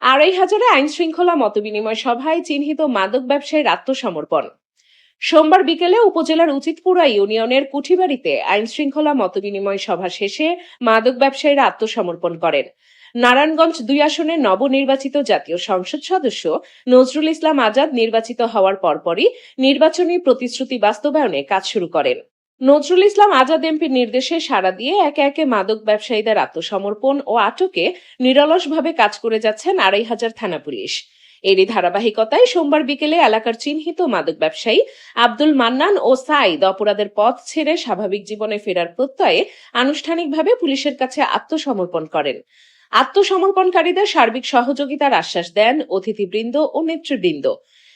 আড়াইহাজারে আইনশৃঙ্খলা মতবিনিময় সভায় চিহ্নিত মাদক ব্যবসায়ীর আত্মসমর্পণ। সোমবার বিকেলে উপজেলার উচিতপুরা ইউনিয়নের কুঠিবাড়িতে আইনশৃঙ্খলা মতবিনিময় সভা শেষে মাদক ব্যবসায়ীরা আত্মসমর্পণ করেন। নারায়ণগঞ্জ ২ আসনের নবনির্বাচিত জাতীয় সংসদ সদস্য নজরুল ইসলাম আজাদ নির্বাচিত হওয়ার পরপরই নির্বাচনী প্রতিশ্রুতি বাস্তবায়নে কাজ শুরু করেন। নজরুল ইসলাম আজাদ এমপির নির্দেশে সাড়া দিয়ে একে একে মাদক ব্যবসায়ীদের আত্মসমর্পণ ও আটকে নিরলসভাবে কাজ করে যাচ্ছেন আড়াইহাজার থানা পুলিশ। এরই ধারাবাহিকতায় সোমবার বিকেলে এলাকার চিহ্নিত মাদক ব্যবসায়ী আব্দুল মান্নান ও সাইদ অপরাধের পথ ছেড়ে স্বাভাবিক জীবনে ফেরার প্রত্যয়ে আনুষ্ঠানিকভাবে পুলিশের কাছে আত্মসমর্পণ করেন। আত্মসমর্পণকারীদের সার্বিক সহযোগিতার আশ্বাস দেন অতিথিবৃন্দ ও নেতৃবৃন্দ।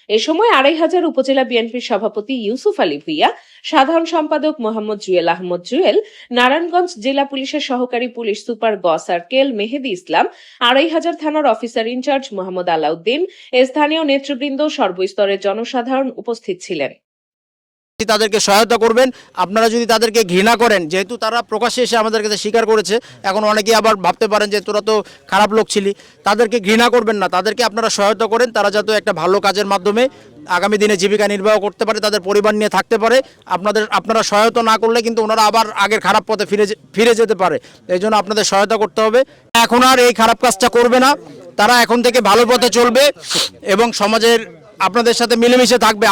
এ সময় আড়াইহাজার উপজেলা বিএনপির সভাপতি ইউসুফ আলী ভুইয়া, সাধারণ সম্পাদক মোহাম্মদ জুয়েল আহমদ জুয়েল, নারায়ণগঞ্জ জেলা পুলিশের সহকারী পুলিশ সুপার গ সার্কেল মেহেদি ইসলাম, আড়াইহাজার থানার অফিসার ইনচার্জ মোহাম্মদ আলাউদ্দিন, স্থানীয় নেতৃবৃন্দ, সর্বস্তরের জনসাধারণ উপস্থিত ছিলেন। তাদেরকে সহায়তা করবেন। আপনারা যদি তাদেরকে ঘৃণা করেন, যেহেতু তারা প্রকাশ্যে এসে আমাদের কাছে স্বীকার করেছে, এখন অনেকেই আবার ভাবতে পারেন যে তোরা তো খারাপ লোক ছিলি, তাদেরকে ঘৃণা করবেন না, তাদেরকে আপনারা সহায়তা করেন, তারা যাতে একটা ভালো কাজের মাধ্যমে আগামী দিনে জীবিকা নির্বাহ করতে পারে, তাদের পরিবার নিয়ে থাকতে পারে। আপনারা সহায়তা না করলে কিন্তু ওনারা আবার আগের খারাপ পথে ফিরে যেতে পারে। এই জন্য আপনাদের সহায়তা করতে হবে। এখন আর এই খারাপ কাজটা করবে না, তারা এখন থেকে ভালো পথে চলবে এবং সমাজের আপনাদের সাথে মিলেমিশে থাকবে।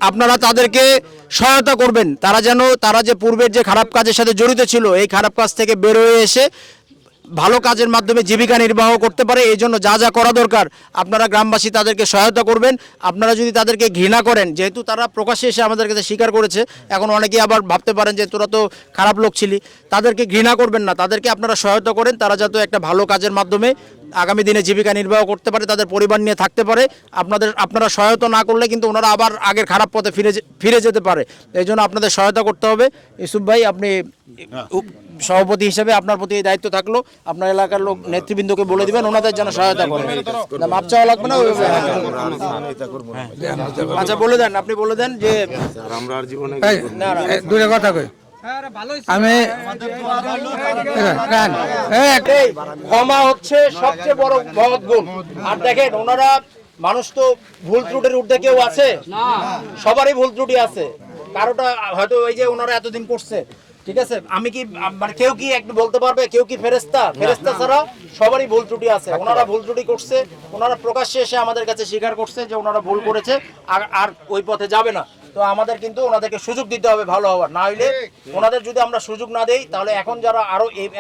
আপনারা তাদেরকে সহায়তা করবেন, তারা যে পূর্বের যে খারাপ কাজের সাথে জড়িত ছিল, এই খারাপ কাজ থেকে বের হয়ে এসে ভালো কাজের মাধ্যমে জীবিকা নির্বাহ করতে পারে। এই জন্য যা যা করা দরকার আপনারা গ্রামবাসী তাদেরকে সহায়তা করবেন। আপনারা যদি তাদেরকে ঘৃণা করেন, যেহেতু তারা প্রকাশ্যে এসে আমাদের কাছে স্বীকার করেছে, এখন অনেকেই আবার ভাবতে পারেন যে তোরা তো খারাপ লোক ছিলি, তাদেরকে ঘৃণা করবেন না, তাদেরকে আপনারা সহায়তা করেন, তারা যাতে একটা ভালো কাজের মাধ্যমে আগামী দিনে জীবিকা নির্বাহ করতে পারে, তাদের পরিবার নিয়ে থাকতে পারে। আপনারা সহায়তা না করলে কিন্তু ওনারা আবার আগের খারাপ পথে ফিরে যেতে পারে। এই জন্য আপনাদের সহায়তা করতে হবে। ইউসুফ ভাই, আপনি সভাপতি হিসেবে আপনার প্রতি এই দায়িত্ব থাকলো, আপনার এলাকার লোক নেতৃবৃন্দকে বলে দিবেন ওনাদের যেন সহায়তা করেন। মাপ চাওয়া লাগবে না। আচ্ছা, বলে দেন, আপনি বলে দেন যে আমরা জীবনে দূরে কথা কই। আমি ক্ষমা হচ্ছে সবচেয়ে বড় মহৎ গুণ। আর দেখেন, ওনারা মানুষ তো ভুল ত্রুটির ঊর্ধ্বে কেউ আছে? সবারই ভুল ত্রুটি আছে। কারোটা হয়তো ওই যে ওনারা এতদিন করছে, ঠিক আছে, আমি কি মানে কেউ কি একটু বলতে পারবে কেউ কি ফেরেশতা ছাড়া সবারই ভুল ত্রুটি আছে। ওনারা ভুল ত্রুটি করছে, ওনারা প্রকাশ্যে এসে আমাদের কাছে স্বীকার করছে যে ওনারা ভুল করেছে, আর ওই পথে যাবে না। তো আমাদের কিন্তু ওনাদেরকে সুযোগ দিতে হবে ভালো হওয়ার। না হইলে ওনাদের যদি আমরা সুযোগ না দেই, তাহলে এখন যারা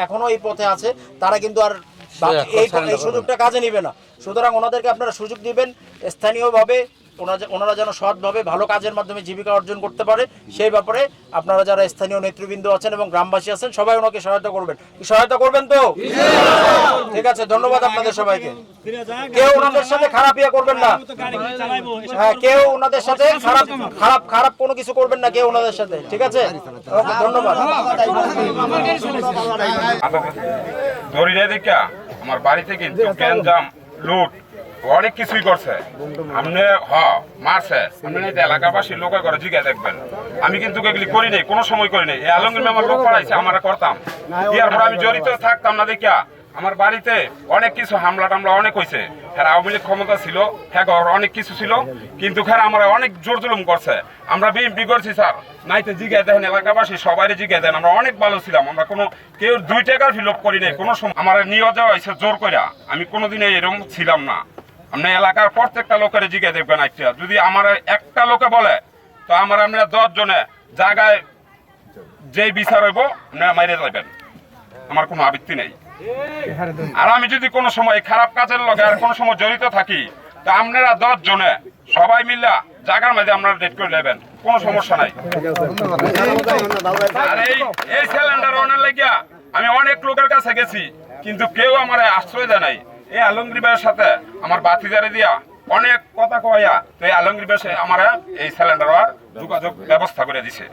এখনো এই পথে আছে তারা কিন্তু আর এই সুযোগটা কাজে নিবে না। সুতরাং ওনাদেরকে আপনারা সুযোগ দিবেন, স্থানীয়ভাবে ওনারা যেন সৎভাবে ভালো কাজের মাধ্যমে জীবিকা অর্জন করতে পারে, সেই ব্যাপারে আপনারা যারা স্থানীয় নেতৃবৃন্দ আছেন এবং গ্রামবাসী আছেন সবাই ওনাকে সহায়তা করবেন। সহায়তা করবেন তো? ঠিক আছে, ধন্যবাদ আপনাদের সবাইকে। কেউ ওনাদের সাথে খারাপ ইয়ে করবেন না। হ্যাঁ, কেউ ওনাদের সাথে খারাপ কোনো কিছু করবেন না কেউ ওনাদের সাথে, ঠিক আছে? ধন্যবাদ। আমার বাড়ি থেকে লুট অনেক কিছুই করছে, আপনি মারছে, আপনি এলাকাবাসীর লোকের ঘরে জিজ্ঞাসা দেখবেন। আমি কিন্তু এগুলি করি নাই, কোনো সময় করি নাই। এই আলমগীর আমার লোক পড়াইছে, আমরা করতাম, এরপর আমি জড়িত থাকতাম না দেখিয়া আমার বাড়িতে অনেক কিছু হামলা টামলা অনেক হয়েছে। হ্যাঁ, আওয়ামী লীগ ক্ষমতা ছিল, হ্যাঁ অনেক কিছু ছিল, কিন্তু হ্যাঁ আমরা অনেক জোর জুলুম করছে। আমরা বিএনপি করছি স্যার, নাইতে জিজ্ঞাসা দেখেন, এলাকাবাসী সবাই জিজ্ঞাসা দেন, আমরা অনেক ভালো ছিলাম। আমরা কোনো কেউ 2 টাকার ফিল আপ করি নাই কোনো সময়। আমার নিয়ে যাওয়া হয়েছে জোর করে, আমি কোনোদিন এরকম ছিলাম না। আপনার এলাকার প্রত্যেকটা লোকের জিজ্ঞাসা দেখবেন, একটা যদি আমার একটা লোকে বলে তো আমরা 10 জনে জায়গায় যেই বিচার হইব আপনারা মাইরে যাবেন, আমার কোনো আবৃত্তি নেই। আর আমি যদি কোনো সময় খারাপ কাজের লগে আর কোনো সময় জড়িত থাকি, তো আপনারা 10 জনে সবাই মিল্লা জায়গার মধ্যে আপনারা ডেট করে নেবেন, কোনো সমস্যা নাই। আর এই সিলিন্ডার অনেক লাগিয়া আমি অনেক লোকের কাছে গেছি, কিন্তু কেউ আমার আশ্রয় দেয় নাই। এই আলমগীর ভাইয়ের সাথে আমার বাতিদারে দিয়া অনেক কথা কয়া, তো এই আলমগীর ভাই আমার এই সিলিন্ডার যোগাযোগ ব্যবস্থা করে দিছে।